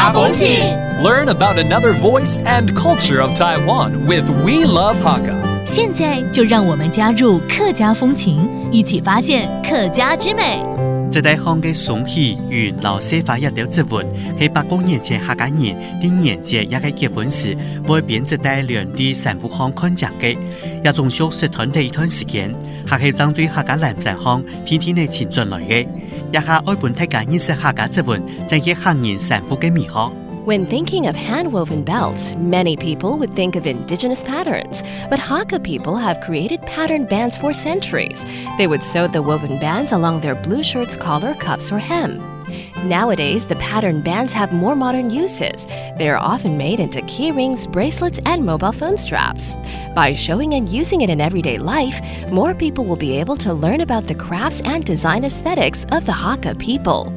家风情 Learn about another voice and culture of Taiwan with We Love Hakka. 现在就让我们加入客家风情，一起发现客家之美。这地方嘅崇喜與老西法一條節文，係百公年前客家人啲年節也喺結婚時會變這地兩啲神父巷看着嘅，也仲熟悉團體一段時間，客係針對客家男仔巷天天嚟前進來嘅，也係愛本大家認識客家節文，正係客人神父嘅美學。When thinking of hand-woven belts, many people would think of indigenous patterns, but Hakka people have created pattern bands for centuries. They would sew the woven bands along their blue shirt's collar, cuffs, or hem. Nowadays, the pattern bands have more modern uses. They are often made into key rings, bracelets, and mobile phone straps. By showing and using it in everyday life, more people will be able to learn about the crafts and design aesthetics of the Hakka people.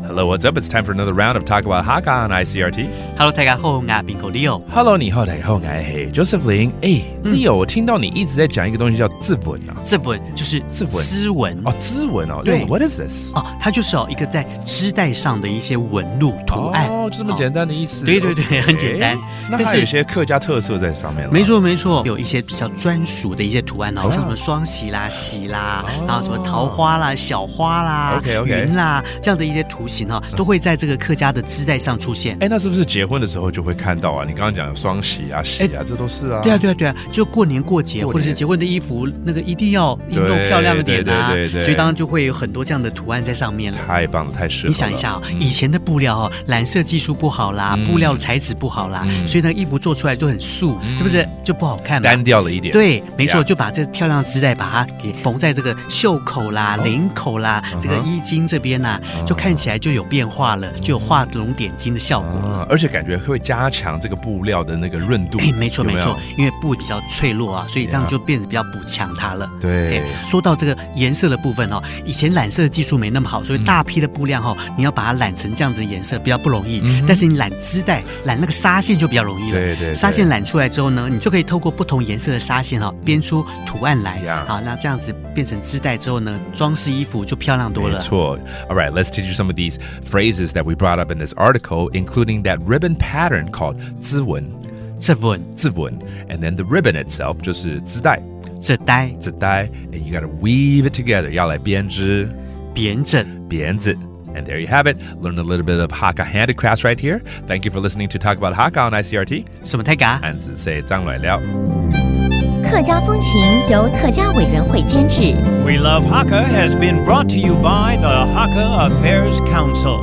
Hello, what's up? It's time for another round of Talk About Hakka on ICRT. Hello， 大家好，我係邊個 Leo。Hello， 你好，大家好，我係 Josephine。Leo， 我聽到你一直在講一個東西叫字文啊。字文就是織紋哦，織紋哦。對 ，What is this？ 哦，它就是一個在織帶上的一些紋路圖案。哦，就這麼簡單的意思。對對對，很簡單。那還有一些客家特色在上面了。沒錯沒錯，有一些比較專屬的一些圖案哦，像什麼雙喜啦、喜啦，然後什麼桃花啦、小花啦、雲啦，這樣的一些圖形哈，都會在這個客家的織帶上出現。那是不是結婚的時候就會看到啊？你剛剛講雙喜啊、喜啊，這都是啊。對啊對啊對啊，就過年過節或者是結婚的衣服，那個一定要弄漂亮一點啊。對，所以當然就會有很多這樣的圖案在上面了。太棒了，太適合了。你想一下以前的布料哦，染色技術不好啦，布料的材質不好啦，所以那個衣服做出來就很素，是不是就不好看嘛？單調了一點。對，沒錯，就把這個漂亮的織帶把它給縫在這個袖口啦、領口啦、這個衣襟這邊啦，就看起來就有變化了，就有畫龍點睛的效果。而且感覺會加強這個布料的那個潤度。沒錯沒錯，因為布比較脆弱啊，所以這樣就變得比較補強它了。對，說到這個顏色的部分哦，以前染色的技術沒那麼好，所以大批的布料哦，你要把它染成這樣子的顏色比較不容易。但是你染織帶、染那個紗線就比較容易了。對對，紗線染出來之後呢，你就可以透過不同顏色的紗線哦，編出圖案來。好，那這樣子變成織帶之後呢，裝飾衣服就漂亮多了。沒錯。All right, let's teach you some of these phrases that we brought up in this article, including that ribbon pattern called 織紋。織紋 and then the ribbon itself 就是織帶。織帶 and you gotta weave it together， 要來編織。編織 And there you have it. Learn a little bit of Hakka handicrafts right here. Thank you for listening to Talk About Hakka on ICRT. 什麼大家？俺只係張來了。客家風情由客家委員會監製。We Love Hakka has been brought to you by the Hakka Affairs Council.